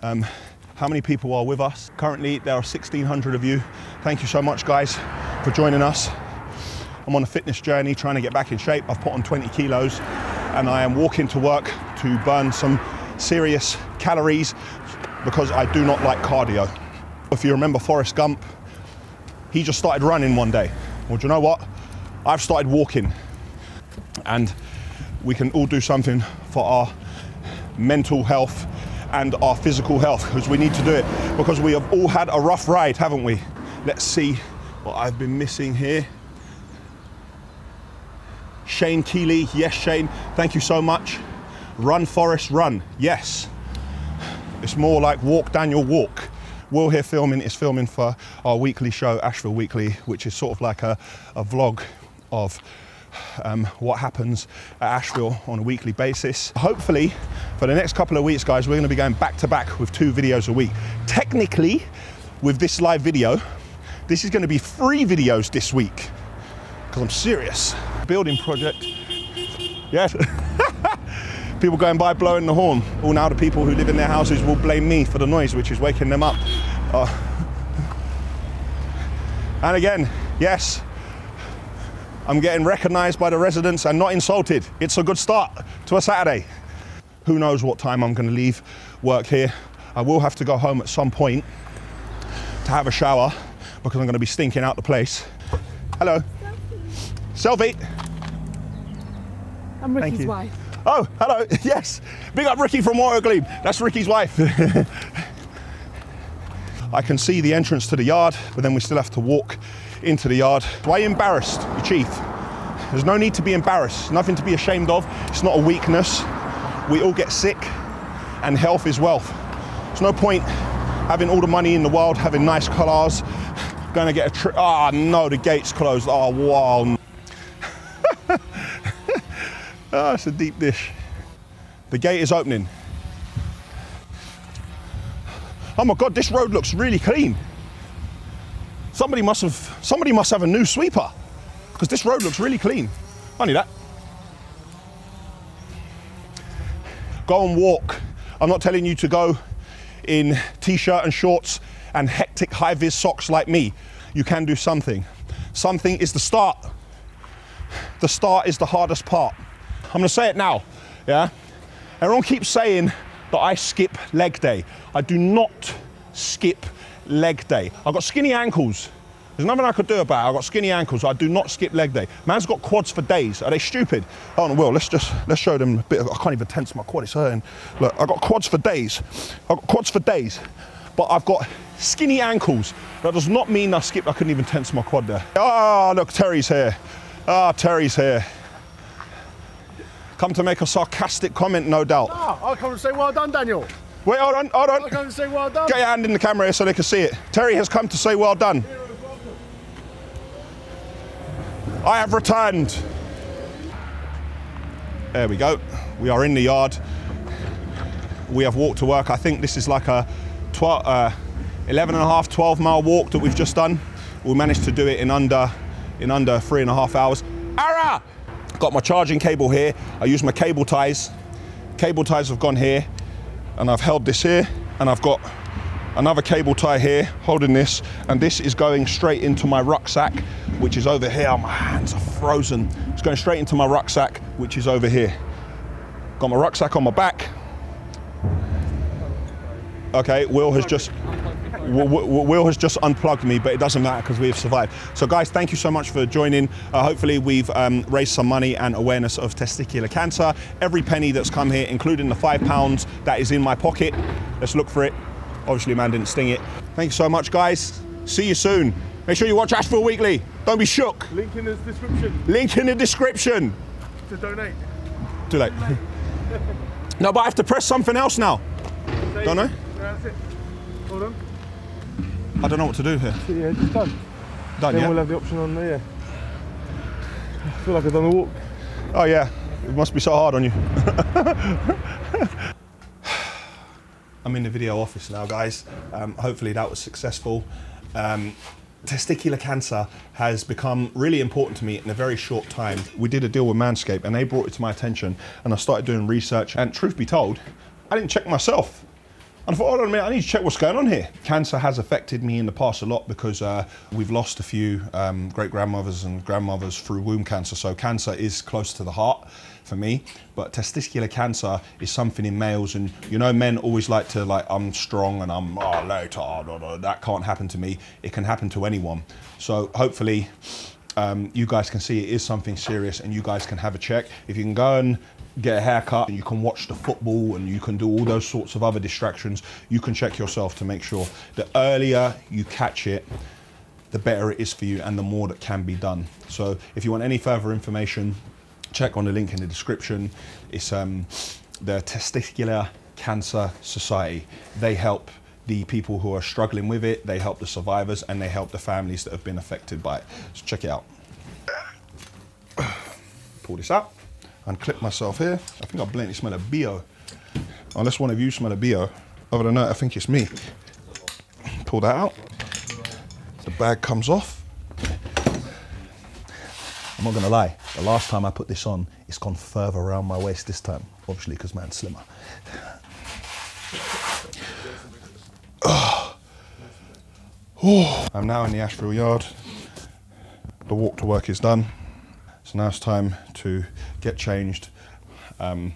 How many people are with us? Currently, there are 1,600 of you. Thank you so much, guys, for joining us. I'm on a fitness journey, trying to get back in shape. I've put on 20 kilos, and I am walking to work to burn some serious calories because I do not like cardio. If you remember Forrest Gump, he just started running one day. Well, do you know what? I've started walking, and we can all do something for our mental health and our physical health, because we need to do it, because we have all had a rough ride, haven't we? Let's see what I've been missing here. Shane Keeley, yes, Shane, thank you so much. Run, Forrest, run, yes. It's more like walk, Daniel, walk. Will here is filming for our weekly show, Ashville Weekly, which is sort of like a vlog of what happens at Ashville on a weekly basis. Hopefully, for the next couple of weeks, guys, we're going to be going back to back with 2 videos a week. Technically, with this live video, this is going to be 3 videos this week, because I'm serious. Building project. Yes. People going by blowing the horn. All now the people who live in their houses will blame me for the noise, which is waking them up. And again, yes, I'm getting recognised by the residents and not insulted. It's a good start to a Saturday. Who knows what time I'm going to leave work here. I will have to go home at some point to have a shower because I'm going to be stinking out the place. Hello. Selfie. I'm Ricky's wife. Oh, hello. Yes. Big up Ricky from Watergleam. That's Ricky's wife. I can see the entrance to the yard, but then we still have to walk into the yard. Why are you embarrassed, your chief? There's no need to be embarrassed. Nothing to be ashamed of. It's not a weakness. We all get sick, and health is wealth. There's no point having all the money in the world, having nice cars, going to get a trip. Oh no, the gate's closed. Oh wow. Oh, it's a deep dish. The gate is opening. Oh my God, this road looks really clean. Somebody must have a new sweeper, because this road looks really clean. Only that. Go and walk. I'm not telling you to go in t-shirt and shorts and hectic high-vis socks like me. You can do something. Something is the start. The start is the hardest part. I'm gonna say it now, yeah? Everyone keeps saying that I skip leg day. I do not skip leg day. I've got skinny ankles. There's nothing I could do about it. I've got skinny ankles, so I do not skip leg day. Man's got quads for days. Are they stupid? Hold on, Will, let's show them a bit of, I can't even tense my quad, it's hurting. Look, I've got quads for days. I've got quads for days, but I've got skinny ankles. That does not mean I couldn't even tense my quad there. Ah, look, Terry's here. Ah, Terry's here. Come to make a sarcastic comment, no doubt. Ah, I'll come and say well done, Daniel. Wait, hold on. I'll come and say well done. Get your hand in the camera here so they can see it. Terry has come to say well done. I have returned. There we go. We are in the yard. We have walked to work. I think this is like a 11 and a half, 12 mile walk that we've just done. We managed to do it in under 3.5 hours. Ara! Got my charging cable here. I use my cable ties. Cable ties have gone here, and I've held this here, and I've got another cable tie here holding this, and this is going straight into my rucksack, which is over here. My hands are frozen. It's going straight into my rucksack, which is over here. Got my rucksack on my back. Okay, Will has just unplugged me, but it doesn't matter because we have survived. So guys, thank you so much for joining. Hopefully we've raised some money and awareness of testicular cancer. Every penny that's come here, including the £5 that is in my pocket. Let's look for it. Obviously, man didn't sting it. Thank you so much, guys. See you soon. Make sure you watch Ashville Weekly. Don't be shook. Link in the description. Link in the description. To donate. Too late. No, but I have to press something else now. Don't know? That's it. Hold on. I don't know what to do here. So, yeah, just done. Done, then yeah? we'll have the option on there, yeah. I feel like I've done a walk. Oh, yeah. It must be so hard on you. I'm in the video office now, guys. Hopefully that was successful. Testicular cancer has become really important to me in a very short time. We did a deal with Manscaped and they brought it to my attention, and I started doing research, and truth be told, I didn't check myself. And I thought, hold on a minute, I need to check what's going on here. Cancer has affected me in the past a lot because we've lost a few great-grandmothers and grandmothers through womb cancer. So cancer is close to the heart for me, but testicular cancer is something in males, and you know, men always like to I'm strong and I'm later, that can't happen to me. It can happen to anyone. So hopefully you guys can see it is something serious, and you guys can have a check. If you can go and get a haircut, and you can watch the football, and you can do all those sorts of other distractions, you can check yourself to make sure. The earlier you catch it, the better it is for you and the more that can be done. So if you want any further information, check on the link in the description. It's the Testicular Cancer Society. They help the people who are struggling with it, they help the survivors, and they help the families that have been affected by it. So check it out. Pull this up. Unclip myself here. I think I blatantly smell a BO. Unless one of you smell a BO. Other than that, I think it's me. Pull that out. The bag comes off. I'm not gonna lie, the last time I put this on, it's gone further around my waist this time. Obviously, because man's slimmer. I'm now in the Ashville yard. The walk to work is done. So now it's time to get changed. I'm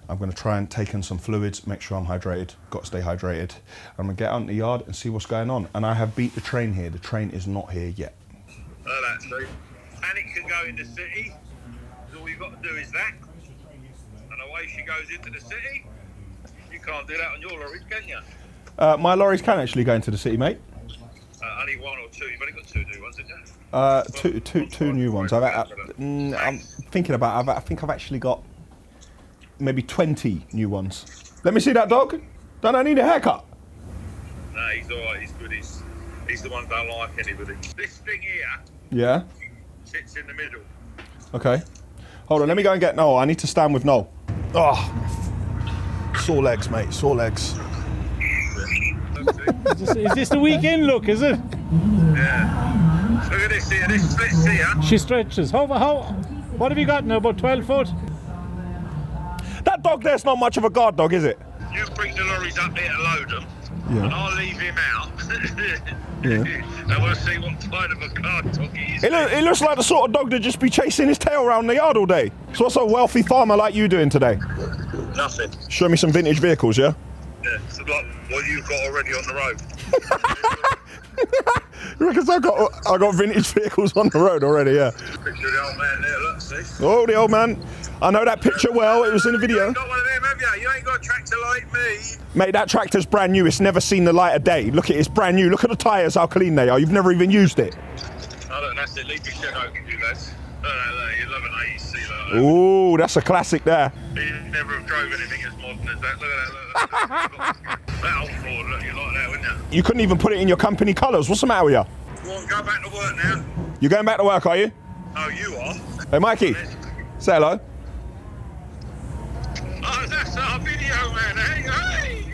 going to try and take in some fluids, make sure I'm hydrated, got to stay hydrated. I'm going to get out in the yard and see what's going on. And I have beat the train here. The train is not here yet. That's true. And it can go in the city. All you've got to do is that. And away she goes into the city. You can't do that on your lorries, can you? My lorries can actually go into the city, mate. Only one or two. You've only got 2 new ones, haven't you? Two new ones. I'm thinking about. I think I've actually got maybe 20 new ones. Let me see that dog. Don't I need a haircut? No, he's all right. He's good. He's the one that don't like anybody. This thing here. Yeah. Sits in the middle. Okay. Hold on. Let me go and get Noel. I need to stand with Noel. Oh, sore legs, mate. Sore legs. Is this the weekend look, is it? Yeah. Look at this here, this splits here. She stretches. What have you got now, about 12 foot? That dog there's not much of a guard dog, is it? You bring the lorries up here to load them, yeah. And I'll leave him out. Yeah. And we'll see what kind of a guard dog he is. It looks like the sort of dog that just be chasing his tail around the yard all day. So what's a wealthy farmer like you doing today? Nothing. Show me some vintage vehicles, yeah? Yeah, it's like what you've got already on the road. Because I got vintage vehicles on the road already, yeah. Picture of the old man there, look, see? Oh, the old man. I know that picture well, it was in the video. You ain't got one of them, have you? You ain't got a tractor like me. Mate, that tractor's brand new, it's never seen the light of day. Look at it, it's brand new. Look at the tyres, how clean they are. You've never even used it. Oh, look, that's it. Leave your shed open, you lads. Look, you love an AEC, look. Ooh, that's a classic there. You never have drove anything as modern as that. Look at that, look. That old Ford, look, you like that, wouldn't you? You couldn't even put it in your company colours. What's the matter with you? Go on, go back to work now. You going back to work, are you? Oh, you are? Hey, Mikey, say hello. Oh, that's our video, man. Hey.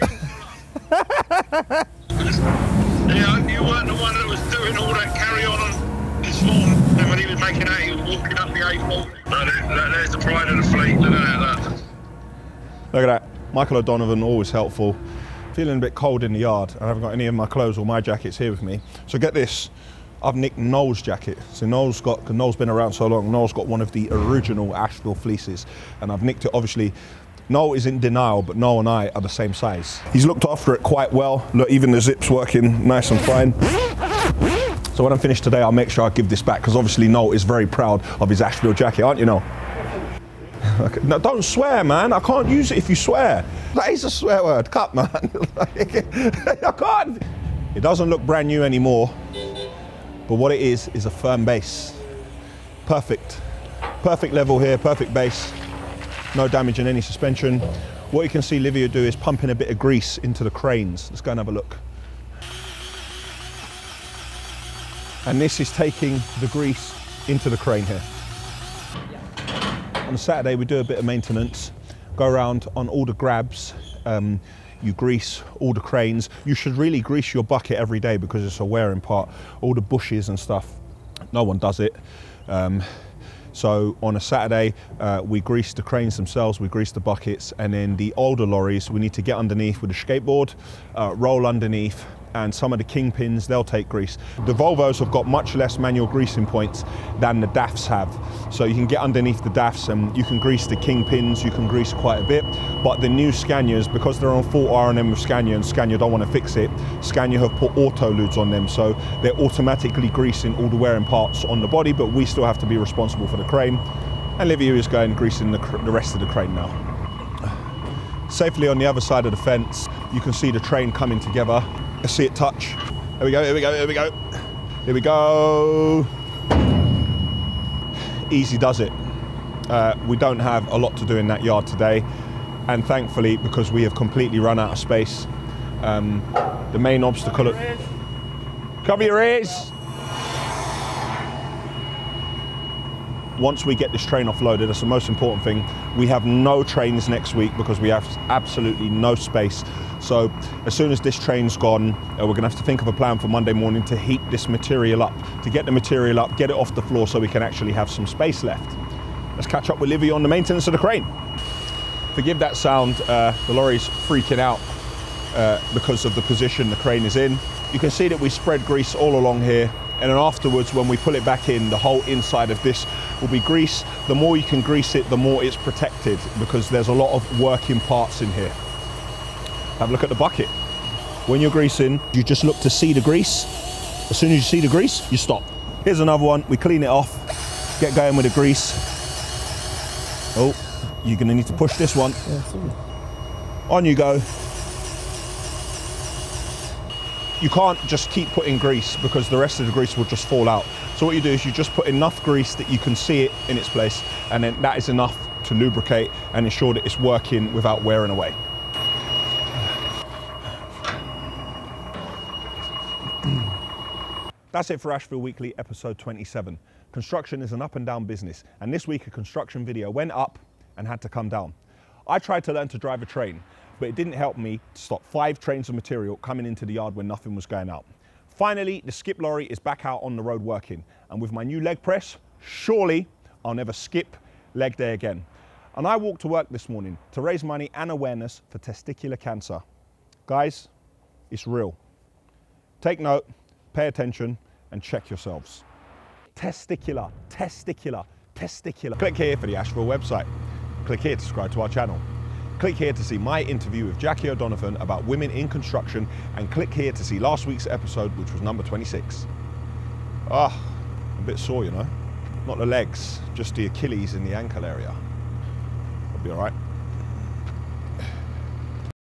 Yeah, you weren't the one that was doing all that carry-on this morning when he was making out he was walking up the A40. There's the pride of the fleet. Look at that. Look at that. Michael O'Donovan, always helpful. Feeling a bit cold in the yard. I haven't got any of my clothes or my jackets here with me. So get this. I've nicked Noel's jacket. So Noel's been around so long, Noel's got one of the original Ashville fleeces. And I've nicked it, obviously. Noel is in denial, but Noel and I are the same size. He's looked after it quite well. Look, even the zip's working nice and fine. So when I'm finished today, I'll make sure I give this back, because obviously Noel is very proud of his Ashville jacket, aren't you, Noel? No, don't swear, man. I can't use it if you swear. That is a swear word. Cut, man. I can't. It doesn't look brand new anymore, but what it is a firm base. Perfect. Perfect level here, perfect base. No damage in any suspension. What you can see Livia do is pumping a bit of grease into the cranes. Let's go and have a look. And this is taking the grease into the crane here. On a Saturday we do a bit of maintenance, go around on all the grabs, you grease all the cranes. You should really grease your bucket every day because it's a wearing part. All the bushes and stuff, no one does it. So on a Saturday, we grease the cranes themselves, we grease the buckets, and then the older lorries, we need to get underneath with a skateboard, roll underneath, and some of the kingpins, they'll take grease. The Volvos have got much less manual greasing points than the DAFs have. So you can get underneath the DAFs and you can grease the kingpins, you can grease quite a bit. But the new Scanias, because they're on full R&M with Scania and Scania don't want to fix it, Scania have put auto lubes on them. So they're automatically greasing all the wearing parts on the body, but we still have to be responsible for the crane. And Livia is going greasing the rest of the crane now. Safely on the other side of the fence, you can see the train coming together. Let's see it touch. Here we go, here we go, here we go. Here we go. Easy does it. We don't have a lot to do in that yard today. And thankfully, because we have completely run out of space, the main obstacle... Cover your ears! Once we get this train offloaded, that's the most important thing. We have no trains next week because we have absolutely no space. So as soon as this train's gone, we're gonna have to think of a plan for Monday morning to heat this material up, to get the material up, get it off the floor so we can actually have some space left. Let's catch up with Livia on the maintenance of the crane. Forgive that sound, the lorry's freaking out because of the position the crane is in. You can see that we spread grease all along here. And then afterwards, when we pull it back in, the whole inside of this will be grease. The more you can grease it, the more it's protected because there's a lot of working parts in here. Have a look at the bucket. When you're greasing, you just look to see the grease. As soon as you see the grease, you stop. Here's another one. We clean it off, get going with the grease. Oh, you're gonna need to push this one. On you go. You can't just keep putting grease because the rest of the grease will just fall out. So what you do is you just put enough grease that you can see it in its place, and then that is enough to lubricate and ensure that it's working without wearing away. That's it for Ashville Weekly, episode 27. Construction is an up and down business, and this week a construction video went up and had to come down. I tried to learn to drive a train, but it didn't help me to stop 5 trains of material coming into the yard when nothing was going out. Finally, the skip lorry is back out on the road working, and with my new leg press, surely I'll never skip leg day again. And I walked to work this morning to raise money and awareness for testicular cancer. Guys, it's real. Take note, pay attention, and check yourselves. Testicular, testicular, testicular. Click here for the Ashville website. Click here to subscribe to our channel. Click here to see my interview with Jackie O'Donovan about women in construction, and click here to see last week's episode, which was number 26. Ah, a bit sore, you know. Not the legs, just the Achilles and the ankle area. I'll be all right.